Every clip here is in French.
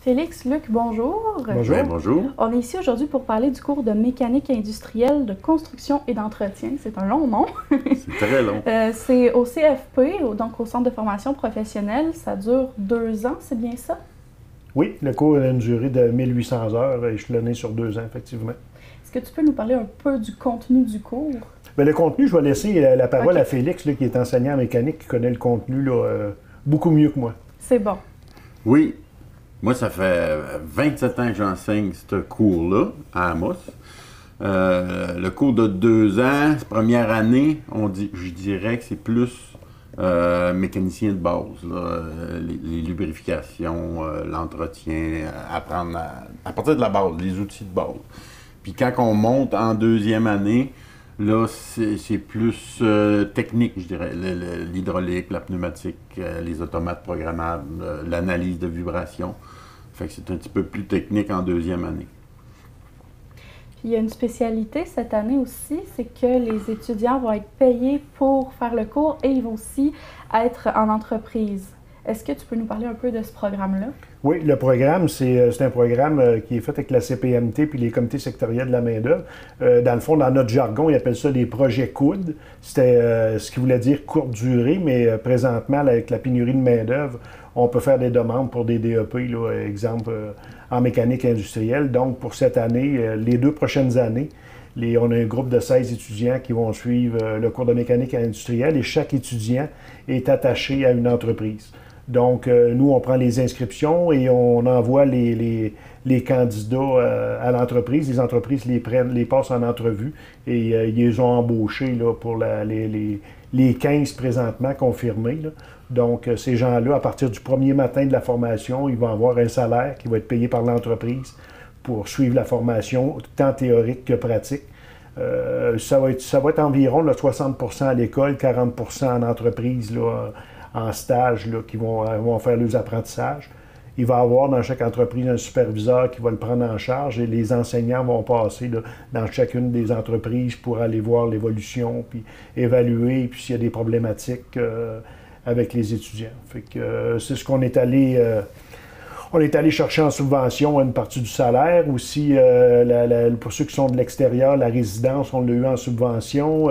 Félix, Luc, bonjour. Bonjour. Bien, bonjour. On est ici aujourd'hui pour parler du cours de mécanique industrielle de construction et d'entretien. C'est un long nom. C'est très long. C'est au CFP, donc au Centre de formation professionnelle. Ça dure 2 ans, c'est bien ça? Oui, le cours a une durée de 1800 heures, échelonné sur 2 ans, effectivement. Est-ce que tu peux nous parler un peu du contenu du cours? Bien, le contenu, je vais laisser la parole OK. à Félix, là, qui est enseignant en mécanique, qui connaît le contenu là, beaucoup mieux que moi. C'est bon. Oui, moi, ça fait 27 ans que j'enseigne ce cours-là à Amos. Le cours de 2 ans, première année, je dirais que c'est plus mécanicien de base, là, les lubrifications, l'entretien, apprendre à partir de la base, les outils de base. Puis quand on monte en 2e année, là, c'est plus technique, je dirais. L'hydraulique, la pneumatique, les automates programmables, l'analyse de vibrations. Fait que c'est un petit peu plus technique en 2e année. Puis il y a une spécialité cette année aussi, c'est que les étudiants vont être payés pour faire le cours et ils vont aussi être en entreprise. Est-ce que tu peux nous parler un peu de ce programme-là? Oui, le programme, c'est un programme qui est fait avec la CPMT puis les comités sectoriels de la main-d'œuvre. Dans le fond, dans notre jargon, ils appellent ça des projets coudes. C'était ce qui voulait dire courte durée, mais présentement, là, avec la pénurie de main-d'œuvre, on peut faire des demandes pour des DEP, là, exemple en mécanique industrielle. Donc, pour cette année, les 2 prochaines années, on a un groupe de 16 étudiants qui vont suivre le cours de mécanique industrielle et chaque étudiant est attaché à une entreprise. Donc, nous, on prend les inscriptions et on envoie les candidats à l'entreprise. Les entreprises les passent en entrevue et ils les ont embauchés là, pour les 15 présentement confirmés, là. Donc, ces gens-là, à partir du premier matin de la formation, ils vont avoir un salaire qui va être payé par l'entreprise pour suivre la formation, tant théorique que pratique. Ça va être environ là, 60% à l'école, 40% en entreprise, là, en stage, là, qui vont faire leurs apprentissages. Il va y avoir dans chaque entreprise un superviseur qui va le prendre en charge et les enseignants vont passer là, dans chacune des entreprises pour aller voir l'évolution, puis évaluer, puis s'il y a des problématiques avec les étudiants. Fait que c'est ce qu'on est allé... On est allé chercher en subvention une partie du salaire. Aussi, pour ceux qui sont de l'extérieur, la résidence, on l'a eu en subvention.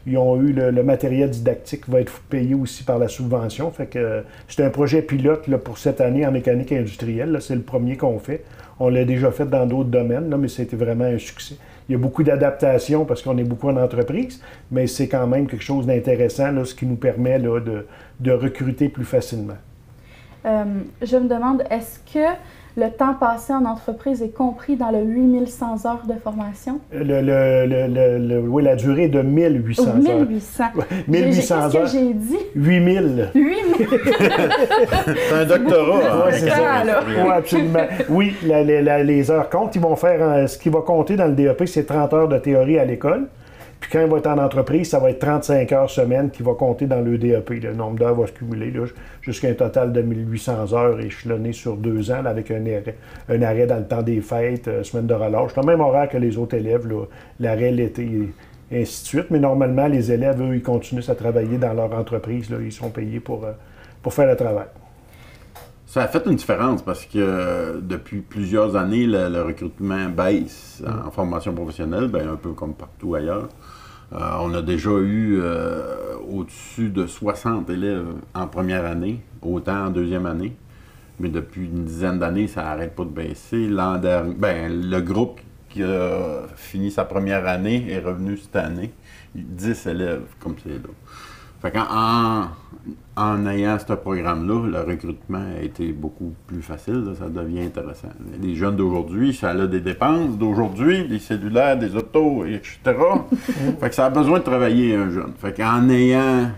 Ils ont eu le matériel didactique qui va être payé aussi par la subvention. Fait que c'est un projet pilote là, pour cette année en mécanique industrielle. Là, c'est le premier qu'on fait. On l'a déjà fait dans d'autres domaines, là, mais c'était vraiment un succès. Il y a beaucoup d'adaptations parce qu'on est beaucoup en entreprise, mais c'est quand même quelque chose d'intéressant, là, ce qui nous permet là, de recruter plus facilement. Je me demande, est-ce que le temps passé en entreprise est compris dans le 8100 heures de formation? Oui, la durée est de 1800 heures. 1800. 1800 heures. Qu'est-ce que j'ai dit? 8000. 8000. C'est un doctorat. Oui, c'est ça. là. Oui, absolument. Oui, les heures comptent. Ils vont faire, ce qui va compter dans le DEP, c'est 30 heures de théorie à l'école. Puis quand il va être en entreprise, ça va être 35 heures semaine qui va compter dans le DEP. Le nombre d'heures va se cumuler là, jusqu'à un total de 1800 heures échelonné sur 2 ans, là, avec un arrêt dans le temps des fêtes, semaine de relâche. C'est le même horaire que les autres élèves, là, l'arrêt l'été, et ainsi de suite. Mais normalement, les élèves, eux, ils continuent à travailler dans leur entreprise. Là, ils sont payés pour faire le travail. Ça a fait une différence parce que depuis plusieurs années, le recrutement baisse en formation professionnelle, bien, un peu comme partout ailleurs. On a déjà eu au-dessus de 60 élèves en première année, autant en 2e année. Mais depuis une dizaine d'années, ça n'arrête pas de baisser. L'an dernier, le groupe qui a fini sa première année est revenu cette année. 10 élèves, comme c'est là. Fait en ayant ce programme-là, le recrutement a été beaucoup plus facile, là, ça devient intéressant. Les jeunes d'aujourd'hui, ça a des dépenses d'aujourd'hui, des cellulaires, des autos, etc. Fait que ça a besoin de travailler un jeune. Fait qu'en ayant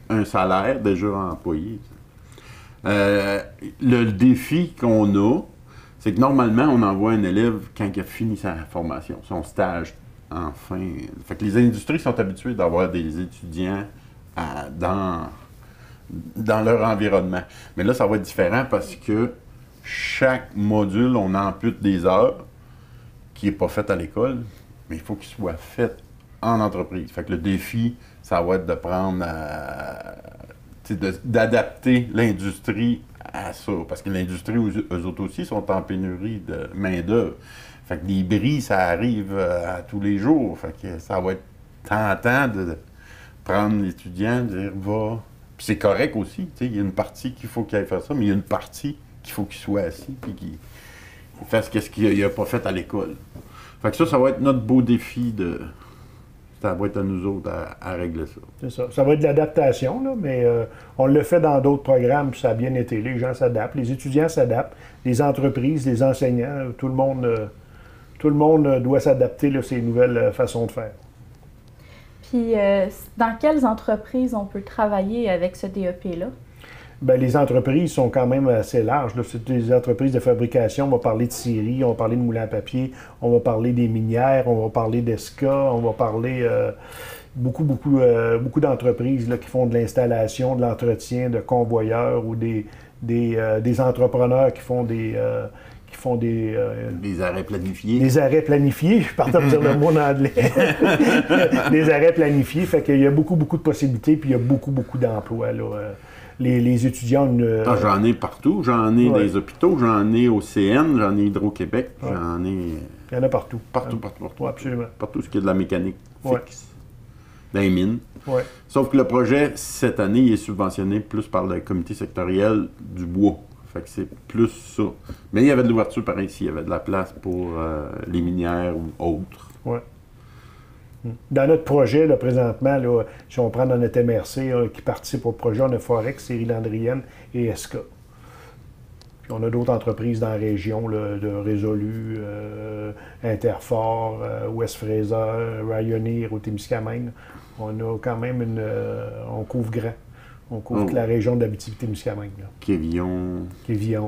un salaire déjà employé, le défi qu'on a, c'est que normalement, on envoie un élève quand il a fini sa formation, son stage, enfin. Fait que les industries sont habituées d'avoir des étudiants dans leur environnement. Mais là, ça va être différent parce que chaque module, on ampute des heures qui n'est pas fait à l'école, mais il faut qu'il soit fait en entreprise. Fait que le défi, ça va être de prendre, d'adapter l'industrie à ça. Parce que l'industrie, eux autres aussi, sont en pénurie de main-d'œuvre. Fait que des bris, ça arrive à tous les jours. Fait que ça va être tentant de prendre l'étudiant, de dire va. Puis c'est correct aussi. Il y a une partie qu'il faut qu'il aille faire ça, mais il y a une partie qu'il faut qu'il soit assis puis qu'il fasse ce qu'il n'a pas fait à l'école. Fait que ça va être notre beau défi de. Ça va être à nous autres à régler ça. C'est ça. Ça va être de l'adaptation, là, mais on le fait dans d'autres programmes, puis ça a bien été. Les gens s'adaptent, les étudiants s'adaptent, les entreprises, les enseignants, tout le monde doit s'adapter à ces nouvelles façons de faire. Puis, dans quelles entreprises on peut travailler avec ce DEP-là? Bien, les entreprises sont quand même assez larges. Là. C'est des entreprises de fabrication. On va parler de scierie, on va parler de moulins à papier, on va parler des minières, on va parler d'ESCA, on va parler beaucoup d'entreprises là, qui font de l'installation, de l'entretien, de convoyeurs ou des entrepreneurs qui font des arrêts planifiés. Des arrêts planifiés, je partais de dire le mot en anglais. Des arrêts planifiés, fait qu'il y a beaucoup de possibilités, puis il y a beaucoup d'emplois, là. Les étudiants... j'en ai partout. J'en ai dans les hôpitaux, j'en ai au CN, j'en ai Hydro-Québec, j'en ai... Il y en a partout. Partout. Oui, absolument. Partout ce qui est de la mécanique fixe. Dans les mines. Ouais. Sauf que le projet, cette année, il est subventionné plus par le comité sectoriel du bois. Fait que c'est plus ça. Mais il y avait de l'ouverture par ici. Il y avait de la place pour les minières ou autres. Oui. Dans notre projet, là, présentement, là, si on prend dans notre MRC qui participe au projet, on a Forex, Série Landrienne et ESCA. Puis on a d'autres entreprises dans la région, là, de Résolu, Interfort, West Fraser, Rayonier, au Témiscamingue. On a quand même on couvre grand. On couvre toute la région d'Abitibi-Témiscamingue. Quévillon. Oui,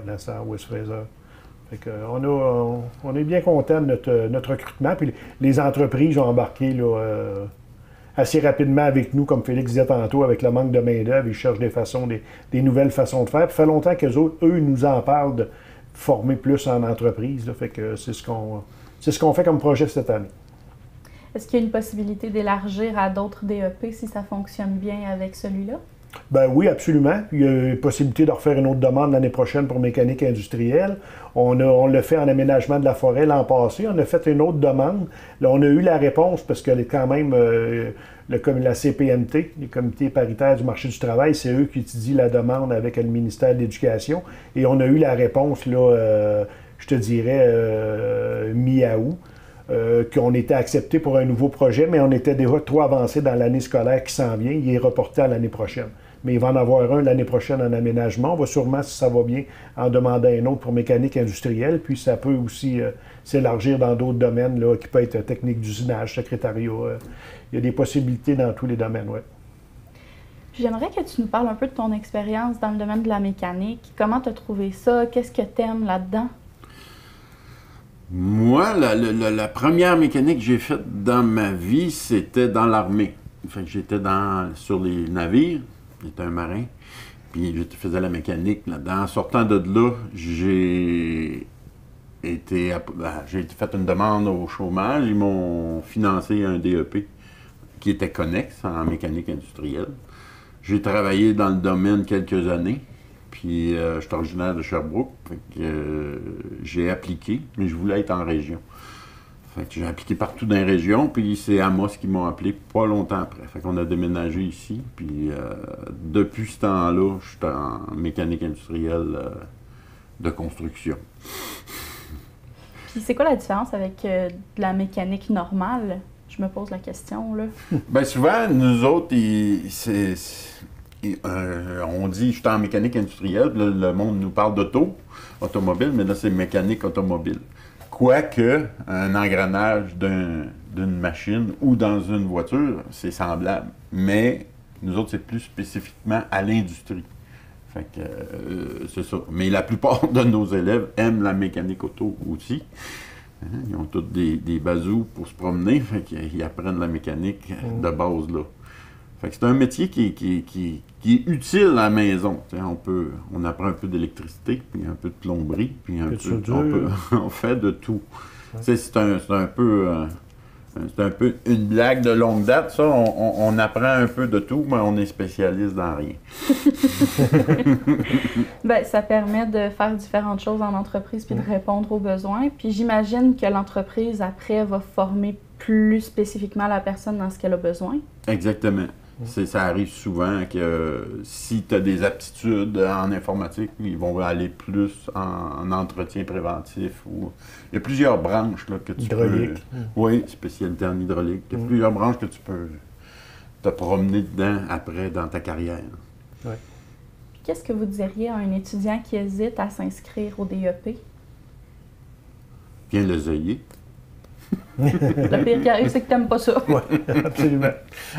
Lassar, West Fraser. Fait que on est bien content de notre recrutement. Puis les entreprises ont embarqué là, assez rapidement avec nous, comme Félix disait tantôt, avec le manque de main-d'œuvre. Ils cherchent des nouvelles façons de faire. Puis ça fait longtemps qu'eux autres, eux, nous en parlent de former plus en entreprise. Là. Fait que c'est ce qu'on fait comme projet cette année. Est-ce qu'il y a une possibilité d'élargir à d'autres DEP si ça fonctionne bien avec celui-là? Ben oui, absolument. Il y a une possibilité de refaire une autre demande l'année prochaine pour mécanique industrielle. On le fait en aménagement de la forêt l'an passé. On a fait une autre demande. Là, on a eu la réponse parce que quand même, la CPMT, les comités paritaires du marché du travail, c'est eux qui étudient la demande avec le ministère de l'Éducation. Et on a eu la réponse, là, je te dirais, mi-août. Qu'on était accepté pour un nouveau projet, mais on était déjà trop avancé dans l'année scolaire qui s'en vient. Il est reporté à l'année prochaine. Mais il va en avoir un l'année prochaine en aménagement. On va sûrement, si ça va bien, en demander un autre pour mécanique industrielle. Puis ça peut aussi s'élargir dans d'autres domaines, là, qui peut être technique d'usinage, secrétariat. Il y a des possibilités dans tous les domaines, oui. J'aimerais que tu nous parles un peu de ton expérience dans le domaine de la mécanique. Comment tu as trouvé ça? Qu'est-ce que tu aimes là-dedans? Moi, la première mécanique que j'ai faite dans ma vie, c'était dans l'armée. Fait que j'étais sur les navires, j'étais un marin, puis je faisais la mécanique là-dedans. En sortant de là, j'ai fait une demande au chômage. Ils m'ont financé un DEP qui était connexe en mécanique industrielle. J'ai travaillé dans le domaine quelques années. Puis je suis originaire de Sherbrooke, fait que j'ai appliqué, mais je voulais être en région. Fait que j'ai appliqué partout dans les régions, puis c'est Amos qui m'ont appelé pas longtemps après. Fait qu'on a déménagé ici, puis depuis ce temps-là, je suis en mécanique industrielle de construction. Puis c'est quoi la différence avec de la mécanique normale? Je me pose la question, là. Bien souvent, nous autres, on dit, je suis en mécanique industrielle, là, le monde nous parle automobile, mais là, c'est mécanique automobile. Quoique, un engrenage d'une machine ou dans une voiture, c'est semblable. Mais nous autres, c'est plus spécifiquement à l'industrie. Fait que c'est ça. Mais la plupart de nos élèves aiment la mécanique auto aussi. Ils ont tous des bazous pour se promener, fait qu'ils apprennent la mécanique de base là. Fait que c'est un métier qui est utile à la maison. On apprend un peu d'électricité, puis un peu de plomberie, puis on fait de tout. Ouais. C'est un peu C'est un peu une blague de longue date, ça. On apprend un peu de tout, mais on est spécialiste dans rien. Bien, ça permet de faire différentes choses en entreprise puis de répondre aux besoins. Puis j'imagine que l'entreprise, après, va former plus spécifiquement la personne dans ce qu'elle a besoin. Exactement. Ça arrive souvent que si tu as des aptitudes en informatique, ils vont aller plus en entretien préventif. Il y a plusieurs branches là, que tu Hydraulique. peux... Oui, spécialité en hydraulique. Il y a plusieurs branches que tu peux te promener dedans après dans ta carrière. Ouais. Puis qu'est-ce que vous diriez à un étudiant qui hésite à s'inscrire au DEP? Viens l'essayer. Le pire qui arrive, c'est que tu n'aimes pas ça. Oui, absolument.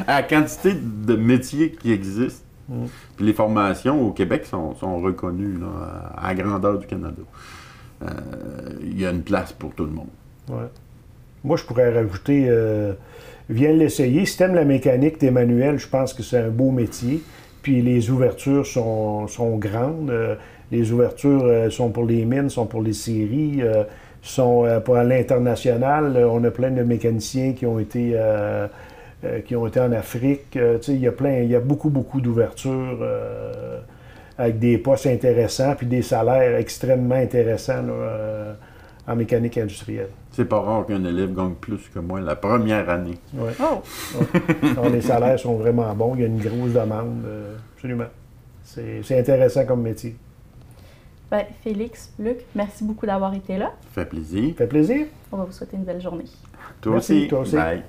À la quantité de métiers qui existent, puis les formations au Québec sont reconnues là, à la grandeur du Canada. Il y a une place pour tout le monde. Ouais. Moi, je pourrais rajouter, viens l'essayer. Si tu aimes la mécanique, t'es manuel, je pense que c'est un beau métier. Puis les ouvertures sont grandes. Les ouvertures sont pour les mines, sont pour les scieries, sont pour l'international. On a plein de mécaniciens qui ont été en Afrique. Il y a beaucoup d'ouvertures avec des postes intéressants puis des salaires extrêmement intéressants là, en mécanique industrielle. C'est pas rare qu'un élève gagne plus que moi la première année. Ouais. Oh! Ouais. Alors, les salaires sont vraiment bons. Il y a une grosse demande. Absolument. C'est intéressant comme métier. Ben, Félix, Luc, merci beaucoup d'avoir été là. Ça fait plaisir. Ça fait plaisir. On va vous souhaiter une belle journée. Toi Merci, aussi. toi aussi. Bye.